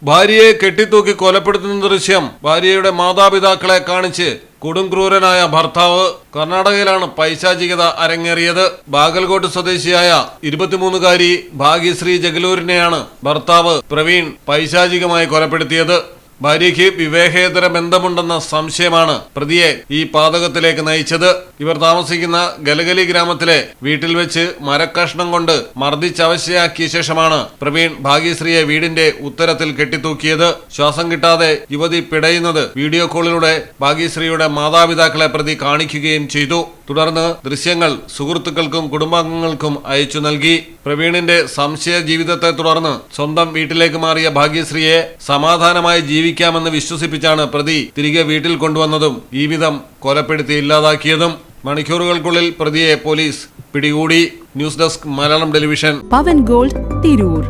ഭാര്യയെ കെട്ടിത്തൂക്കി കൊലപ്പെടുത്തുന്ന ദൃശ്യം ഭാര്യയുടെ മാതാപിതാക്കളെ കാണിച്ച് കൊടുംക്രൂരനായ ഭർത്താവ്. കർണാടകയിലാണ് പൈശാചികത അരങ്ങേറിയത്. ബാഗൽകോട്ട് സ്വദേശിയായ 23-കാരി ഭാഗ്യശ്രീ ജഗലൂരിനെയാണ് ഭർത്താവ് പ്രവീൺ പൈശാചികമായി കൊലപ്പെടുത്തിയത്. ഭാര്യയ്ക്ക് വിവേകേതര ബന്ധമുണ്ടെന്ന സംശയമാണ് പ്രതിയെ ഈ പാതകത്തിലേക്ക് നയിച്ചത്. ഇവർ താമസിക്കുന്ന ഗലഗലി ഗ്രാമത്തിലെ വീട്ടിൽ വെച്ച് മരക്കഷ്ണം കൊണ്ട് മർദ്ദിച്ചവശയാക്കിയ ശേഷമാണ് പ്രവീൺ ഭാഗ്യശ്രീയെ വീടിന്റെ ഉത്തരത്തിൽ കെട്ടിത്തൂക്കിയത്. ശ്വാസം കിട്ടാതെ യുവതി പിടയുന്നത് വീഡിയോ കോളിലൂടെ ഭാഗ്യശ്രീയുടെ മാതാപിതാക്കളെ പ്രതി കാണിക്കുകയും ചെയ്തു. തുടർന്ന് ദൃശ്യങ്ങൾ സുഹൃത്തുക്കൾക്കും കുടുംബാംഗങ്ങൾക്കും അയച്ചു നൽകി. പ്രവീണിന്റെ സംശയ ജീവിതത്തെ തുടർന്ന് സ്വന്തം വീട്ടിലേക്ക് മാറിയ ഭാഗ്യശ്രീയെ സമാധാനമായി ജീവിക്കാമെന്ന് വിശ്വസിപ്പിച്ചാണ് പ്രതി തിരികെ വീട്ടിൽ കൊണ്ടുവന്നതും ഈ വിധം കൊലപ്പെടുത്തി ഇല്ലാതാക്കിയതും. മണിക്കൂറുകൾക്കുള്ളിൽ പ്രതിയെ പോലീസ് പിടികൂടി. News desk Malayalam television. പവൻ ഗോൾഡ് തിരൂർ.